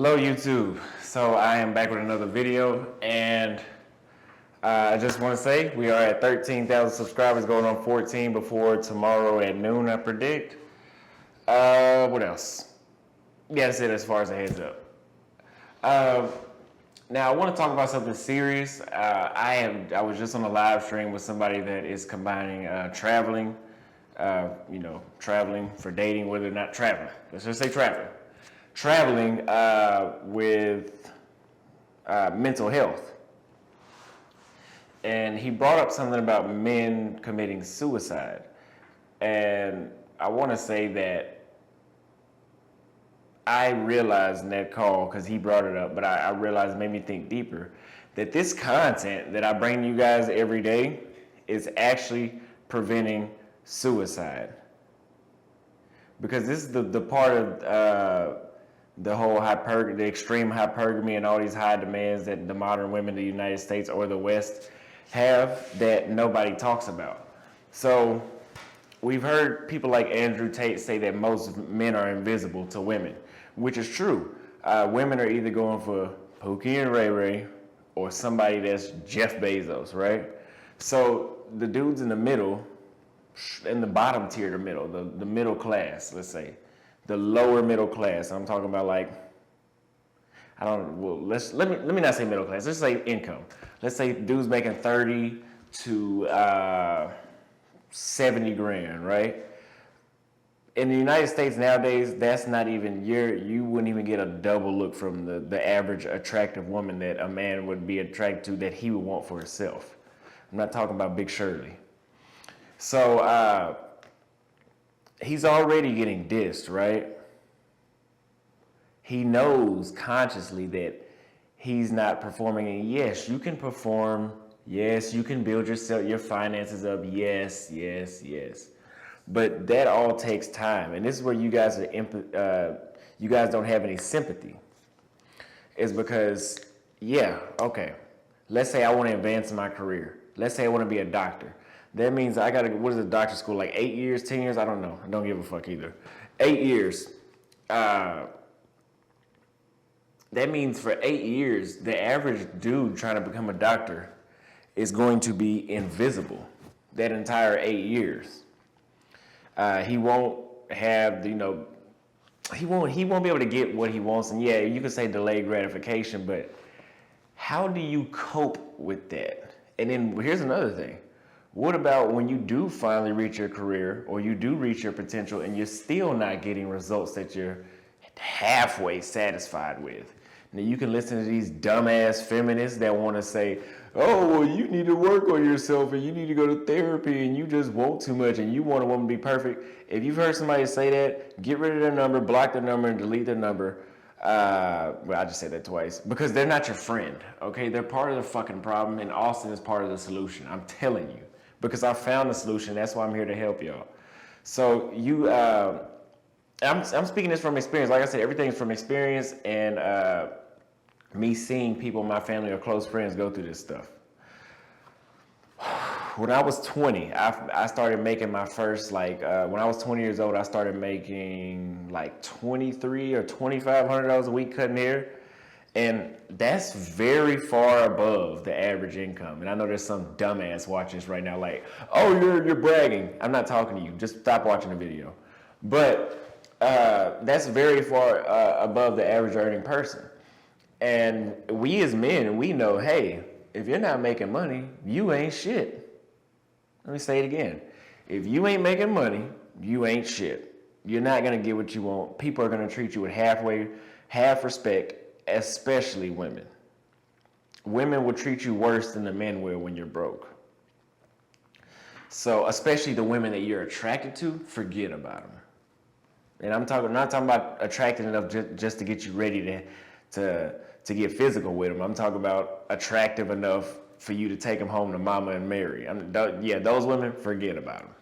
Hello YouTube. So I am back with another video, and I just want to say we are at 13,000 subscribers, going on 14 before tomorrow at noon, I predict. What else? Yeah, that's it as far as a heads up. Now I want to talk about something serious. I was just on a live stream with somebody that is combining traveling, traveling for dating, whether or not traveling. Let's just say traveling. Traveling with mental health. And he brought up something about men committing suicide. And I want to say that I realized in that call, because he brought it up, but I realized it made me think deeper, that this content that I bring you guys every day is actually preventing suicide. Because this is the part of the whole the extreme hypergamy and all these high demands that the modern women of the United States or the West have that nobody talks about. So we've heard people like Andrew Tate say that most men are invisible to women, which is true. Women are either going for Pookie and Ray Ray or somebody that's Jeff Bezos, right? So the dudes in the middle, in the bottom tier, the middle class, let's say, the lower middle class. I'm talking about let me not say middle class. Let's say income. Let's say dudes making 30 to 70 grand, right? In the United States nowadays, that's not even you wouldn't even get a double look from the average attractive woman that a man would be attracted to that he would want for himself. I'm not talking about Big Shirley. So he's already getting dissed, right? He knows consciously that he's not performing. And yes, you can perform. Yes, you can build your finances up. Yes. But that all takes time. And this is where you guys you guys don't have any sympathy. Is because, let's say I want to advance in my career. Let's say I want to be a doctor. That means I got to, what is a doctor school, like 8 years, 10 years? I don't know. I don't give a fuck either. 8 years. That means for 8 years, the average dude trying to become a doctor is going to be invisible that entire 8 years. He won't have, he won't be able to get what he wants. And yeah, you can say delayed gratification, but how do you cope with that? And then here's another thing. What about when you do finally reach your career or you do reach your potential and you're still not getting results that you're halfway satisfied with? Now you can listen to these dumbass feminists that want to say, oh, well, you need to work on yourself and you need to go to therapy and you just want too much and you want a woman to be perfect. If you've heard somebody say that, get rid of their number, block their number, and delete their number. Well, I just said that twice because they're not your friend, okay? They're part of the fucking problem, and Austin is part of the solution. I'm telling you. Because I found the solution. That's why I'm here to help y'all. So I'm speaking this from experience. Like I said, everything's from experience and me seeing people in my family or close friends go through this stuff. When I was 20, I started making my first, when I was 20 years old, I started making like $2,300 or $2,500 a week cutting hair. And that's very far above the average income. And I know there's some dumbass watching this right now like, oh, you're bragging. I'm not talking to you. Just stop watching the video. But that's very far above the average earning person. And we as men, we know, hey, if you're not making money, you ain't shit. Let me say it again. If you ain't making money, you ain't shit. You're not going to get what you want. People are going to treat you with half respect. Especially women. Women will treat you worse than the men will when you're broke. So, especially the women that you're attracted to, forget about them. And I'm not talking about attracting enough just to get you ready to get physical with them. I'm talking about attractive enough for you to take them home to mama and marry. Those women, forget about them.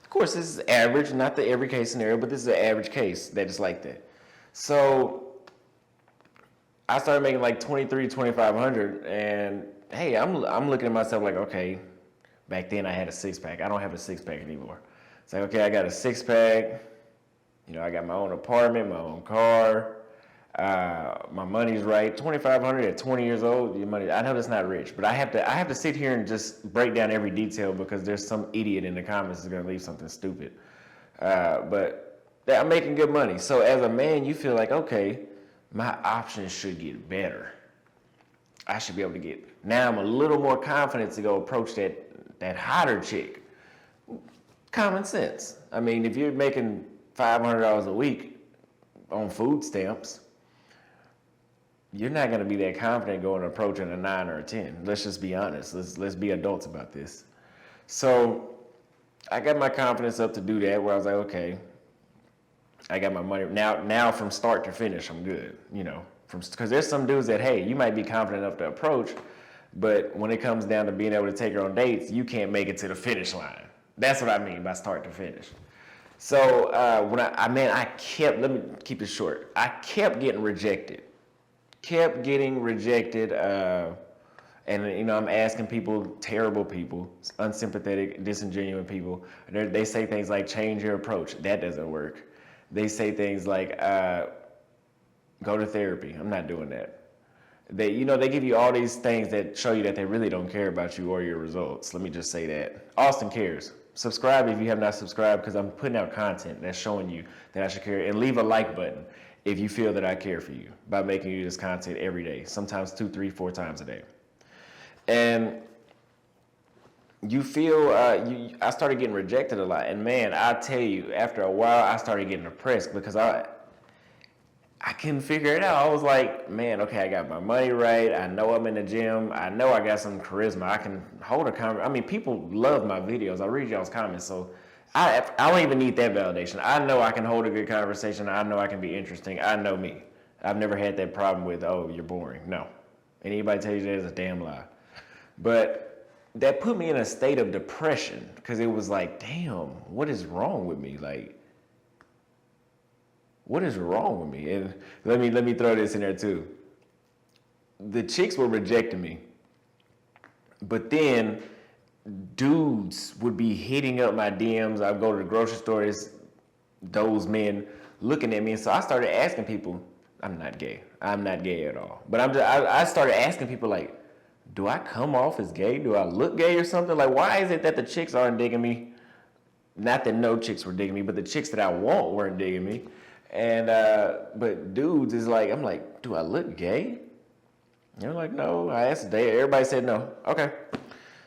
Of course, this is average, not the every case scenario, but this is an average case that is like that. So I started making like $2,300, $2,500, and hey, I'm looking at myself like, okay, back then I had a six-pack. I don't have a six-pack anymore. It's like, okay, I got a six-pack. I got my own apartment, my own car. My money's right. 2,500 at 20 years old. Your money. I know that's not rich, but I have to sit here and just break down every detail because there's some idiot in the comments that's gonna leave something stupid. But I'm making good money. So as a man, you feel like, okay, my options should get better. I should be able to get. Now I'm a little more confident to go approach that hotter chick. Common sense. I mean, if you're making $500 a week on food stamps, you're not going to be that confident going approaching a 9 or a 10. Let's just be honest. Let's be adults about this. So I got my confidence up to do that, where I was like, okay, I got my money. Now from start to finish, I'm good. You know, because there's some dudes that, hey, you might be confident enough to approach, but when it comes down to being able to take her on dates, you can't make it to the finish line. That's what I mean by start to finish. So let me keep it short. I kept getting rejected. And you know, I'm asking people, terrible people, unsympathetic, disingenuous people. They say things like, change your approach. That doesn't work. They say things like, go to therapy. I'm not doing that. They give you all these things that show you that they really don't care about you or your results. Let me just say that. Austin cares. Subscribe if you have not subscribed, because I'm putting out content that's showing you that I should care. And leave a like button if you feel that I care for you by making you this content every day, sometimes 2, 3, 4 times a day. And you feel, I started getting rejected a lot. And man, I tell you, after a while, I started getting depressed because I couldn't figure it out. I was like, man, okay, I got my money right. I know I'm in the gym. I know I got some charisma. I can hold a conversation. I mean, people love my videos. I read y'all's comments. So I don't even need that validation. I know I can hold a good conversation. I know I can be interesting. I know me. I've never had that problem with, oh, you're boring. No. Anybody tell you that is a damn lie. But that put me in a state of depression because it was like, damn, what is wrong with me? Like, what is wrong with me? And let me throw this in there too. The chicks were rejecting me, but then dudes would be hitting up my DMs. I'd go to the grocery store, those men looking at me. And so I started asking people, I'm not gay. I'm not gay at all. But I started asking people, like, do I come off as gay? Do I look gay or something? Like, why is it that the chicks aren't digging me? Not that no chicks were digging me, but the chicks that I want weren't digging me. And, but dudes is like, I'm like, do I look gay? They're like, no. I asked today. Everybody said no. Okay.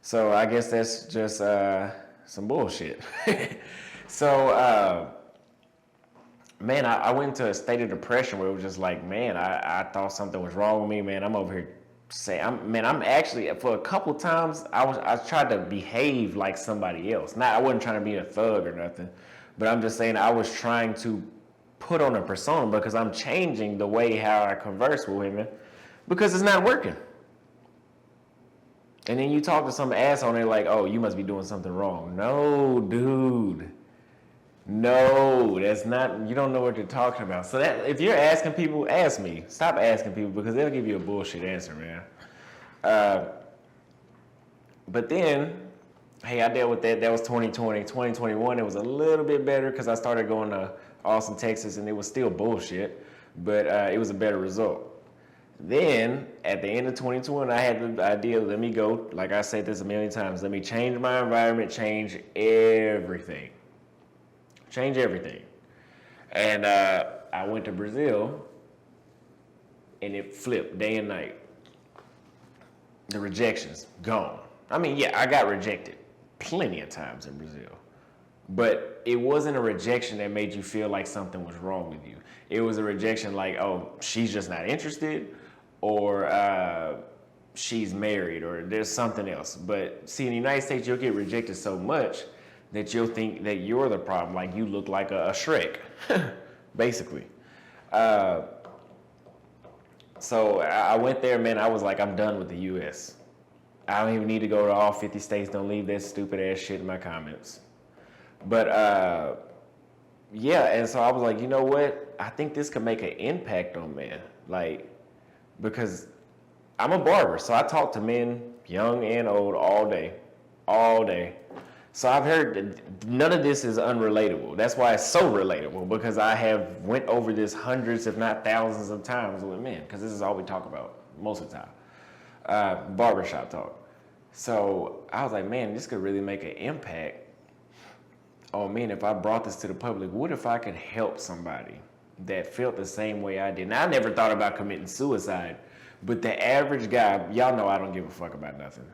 So I guess that's just some bullshit. So, man, I went into a state of depression where it was just like, man, I thought something was wrong with me, man. I'm over here I'm actually, for a couple times, I tried to behave like somebody else. I wasn't trying to be a thug or nothing, but I'm just saying I was trying to put on a persona because I'm changing the way how I converse with women because it's not working. And then you talk to some asshole and they're like, oh, you must be doing something wrong. No, dude. No, that's not, you don't know what you're talking about. So that, if you're asking people, ask me. Stop asking people because they'll give you a bullshit answer, man. But then, hey, I dealt with that. That was 2020. 2021, it was a little bit better because I started going to Austin, Texas, and it was still bullshit, but it was a better result. Then, at the end of 2020, I had the idea, let me go, like I said this a million times, let me change my environment, change everything. Change everything. And I went to Brazil, and it flipped day and night. The rejections, gone. I mean, yeah, I got rejected plenty of times in Brazil. But it wasn't a rejection that made you feel like something was wrong with you. It was a rejection like, oh, she's just not interested, or she's married, or there's something else. But see, in the United States, you'll get rejected so much that you'll think that you're the problem, like you look like a Shrek, basically. So I went there, man, I was like, I'm done with the U.S. I don't even need to go to all 50 states, don't leave that stupid ass shit in my comments. But yeah, and so I was like, you know what? I think this could make an impact on men. Like, because I'm a barber, so I talk to men, young and old, all day. So I've heard that none of this is unrelatable. That's why it's so relatable, because I have went over this hundreds, if not thousands of times with men, because this is all we talk about most of the time. Barbershop talk. So I was like, man, this could really make an impact on men if I brought this to the public. What if I could help somebody that felt the same way I did? And I never thought about committing suicide, but the average guy, y'all know I don't give a fuck about nothing.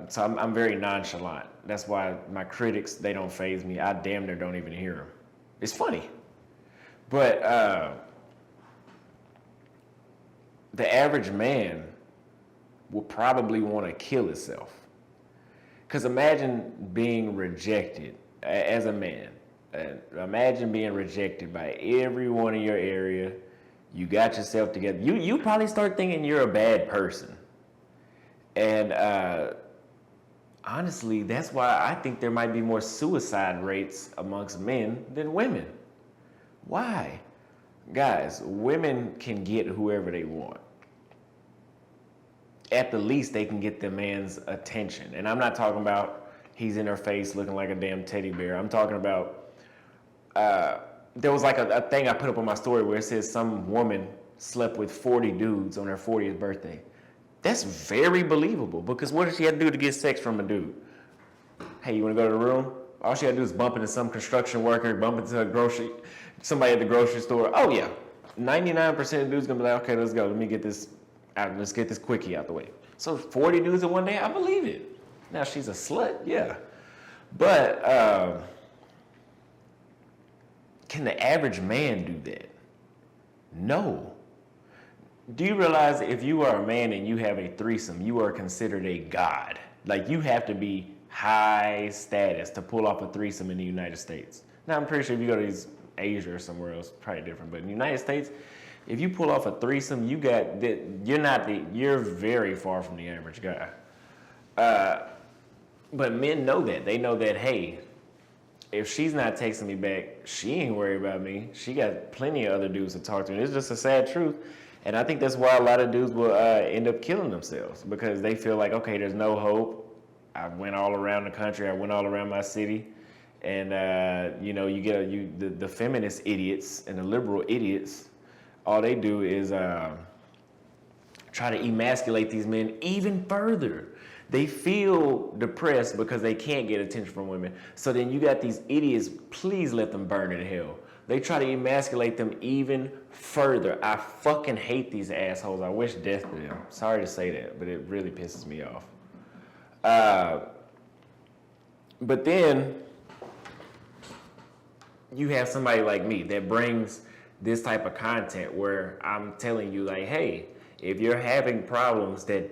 So I'm very nonchalant. That's why my critics, they don't faze me. I damn near don't even hear them. It's funny. But the average man will probably want to kill himself. Because imagine being rejected as a man. Imagine being rejected by everyone in your area. You got yourself together. You probably start thinking you're a bad person. And honestly, that's why I think there might be more suicide rates amongst men than women. Why? Guys, women can get whoever they want. At the least, they can get the man's attention. And I'm not talking about he's in her face looking like a damn teddy bear. I'm talking about, there was like a thing I put up on my story where it says some woman slept with 40 dudes on her 40th birthday. That's very believable, because what does she have to do to get sex from a dude? Hey, you want to go to the room? All she had to do is bump into some construction worker, bump into somebody at the grocery store. Oh yeah, 99% of dudes gonna be like, okay, let's go. Let me get this out. Let's get this quickie out the way. So 40 dudes in one day, I believe it. Now she's a slut, yeah, but can the average man do that? No. Do you realize if you are a man and you have a threesome, you are considered a god? Like, you have to be high status to pull off a threesome in the United States. Now, I'm pretty sure if you go to Asia or somewhere else, probably different. But in the United States, if you pull off a threesome, you're very far from the average guy. But men know that. They know that, hey, if she's not texting me back, she ain't worried about me. She got plenty of other dudes to talk to. And it's just a sad truth. And I think that's why a lot of dudes will end up killing themselves, because they feel like, okay, there's no hope. I went all around the country. I went all around my city. And, you get the feminist idiots and the liberal idiots, all they do is try to emasculate these men even further. They feel depressed because they can't get attention from women. So then you got these idiots, please let them burn in hell. They try to emasculate them even further. I fucking hate these assholes. I wish death to them. Sorry to say that, but it really pisses me off. But then you have somebody like me that brings this type of content where I'm telling you, like, hey, if you're having problems that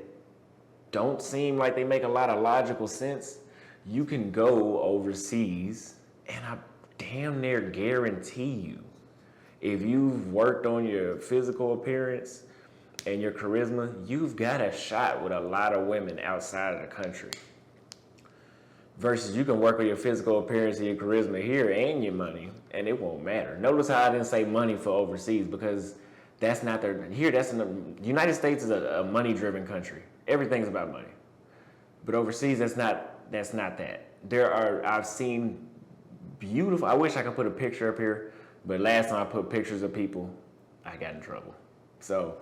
don't seem like they make a lot of logical sense, you can go overseas, and I damn near guarantee you, if you've worked on your physical appearance and your charisma, you've got a shot with a lot of women outside of the country. Versus you can work with your physical appearance and your charisma here and your money, and it won't matter. Notice how I didn't say money for overseas, because that's not their, here, the United States is a money-driven country. Everything's about money. But overseas, that's not that. I've seen beautiful, I wish I could put a picture up here, but last time I put pictures of people, I got in trouble. So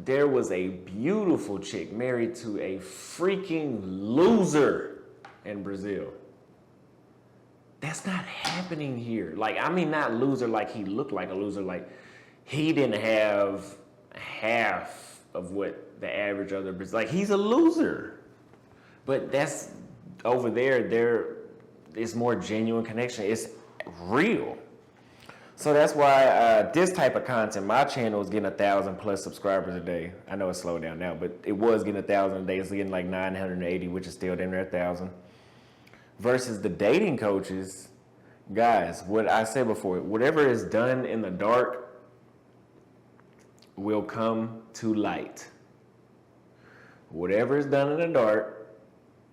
there was a beautiful chick married to a freaking loser in Brazil. That's not happening here. Like, I mean, not loser like he looked like a loser, like he didn't have half of what the average other, like, he's a loser. But that's over there, it's more genuine connection. It's real. So that's why this type of content, my channel is getting 1,000 plus subscribers a day. I know it's slowed down now, but it was getting 1,000 a day. It's getting like 980, which is still damn near 1,000. Versus the dating coaches, guys, what I said before, whatever is done in the dark will come to light. Whatever is done in the dark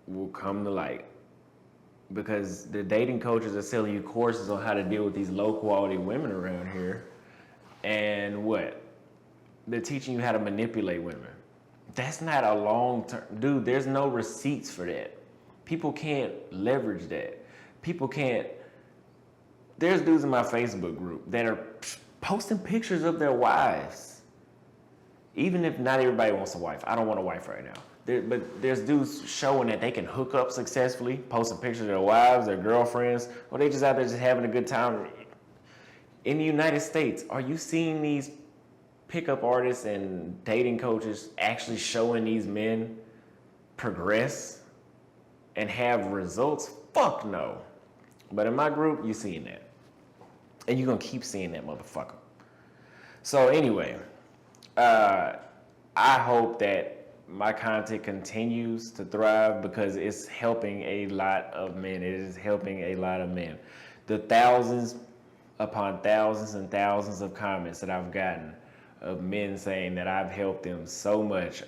will come to light. Because the dating coaches are selling you courses on how to deal with these low quality women around here. And what? They're teaching you how to manipulate women. That's not a long term, dude, there's no receipts for that. People can't leverage that. People can't. There's dudes in my Facebook group that are posting pictures of their wives. Even if not everybody wants a wife. I don't want a wife right now. But there's dudes showing that they can hook up successfully, posting pictures of their wives, their girlfriends, or they just out there just having a good time. In the United States, are you seeing these pickup artists and dating coaches actually showing these men progress and have results? Fuck no. But in my group, you're seeing that. And you're going to keep seeing that motherfucker. So anyway, I hope that my content continues to thrive because it's helping a lot of men. It is helping a lot of men. The thousands upon thousands and thousands of comments that I've gotten of men saying that I've helped them so much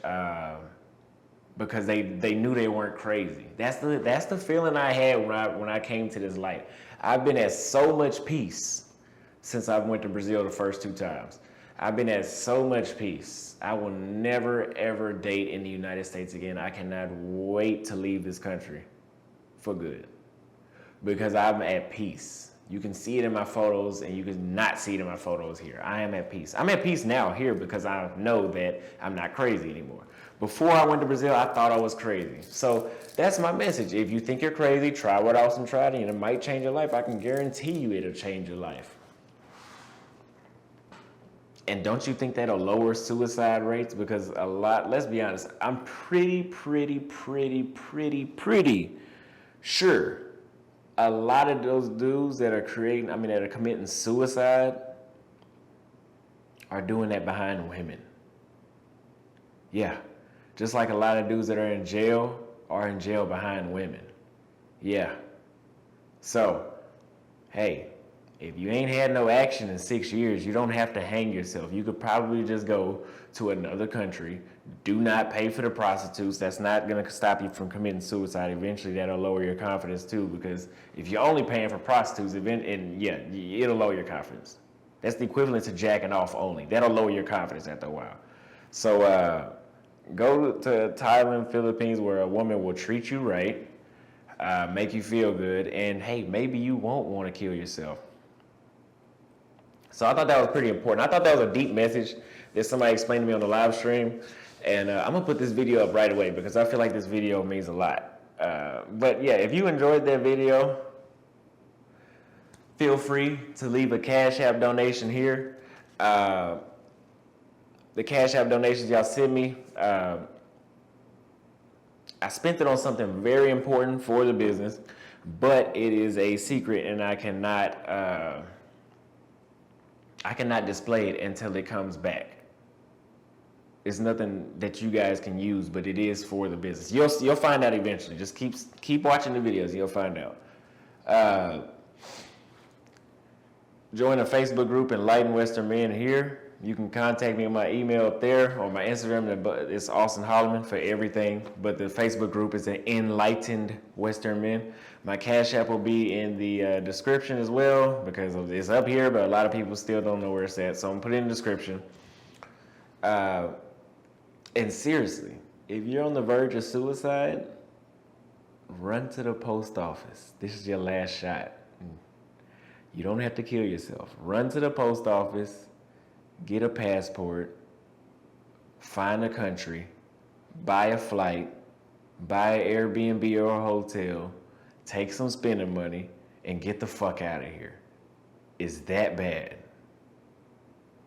because they knew they weren't crazy. That's the feeling I had when I came to this light. I've been at so much peace since I went to Brazil the first 2 times. I've been at so much peace. I will never, ever date in the United States again. I cannot wait to leave this country for good because I'm at peace. You can see it in my photos and you can not see it in my photos here. I am at peace. I'm at peace now here because I know that I'm not crazy anymore. Before I went to Brazil, I thought I was crazy. So that's my message. If you think you're crazy, try what Austin tried and it might change your life. I can guarantee you it'll change your life. And don't you think that'll lower suicide rates? Because a lot, let's be honest, I'm pretty sure a lot of those dudes that are that are committing suicide are doing that behind women. Yeah. Just like a lot of dudes that are in jail behind women. Yeah. So, hey, if you ain't had no action in 6 years, you don't have to hang yourself. You could probably just go to another country. Do not pay for the prostitutes. That's not going to stop you from committing suicide. Eventually, that'll lower your confidence too, because if you're only paying for prostitutes, it'll lower your confidence. That's the equivalent to jacking off only. That'll lower your confidence after a while. So go to Thailand, Philippines, where a woman will treat you right, make you feel good, and hey, maybe you won't want to kill yourself. So I thought that was pretty important. I thought that was a deep message that somebody explained to me on the live stream. And I'm going to put this video up right away because I feel like this video means a lot. But yeah, if you enjoyed that video, feel free to leave a Cash App donation here. The Cash App donations y'all send me, I spent it on something very important for the business, but it is a secret and I cannot display it until it comes back. It's nothing that you guys can use, but it is for the business. You'll find out eventually. Just keep watching the videos. You'll find out. Join a Facebook group, Enlightened Western Men here. You can contact me on my email up there or my Instagram. It's Austin Holleman for everything. But the Facebook group is an Enlightened Western Men. My Cash App will be in the description as well because it's up here, but a lot of people still don't know where it's at. So I'm going to put it in the description. And seriously, if you're on the verge of suicide, run to the post office. This is your last shot. You don't have to kill yourself. Run to the post office, get a passport, find a country, buy a flight, buy an Airbnb or a hotel, take some spending money, and get the fuck out of here. It's that bad.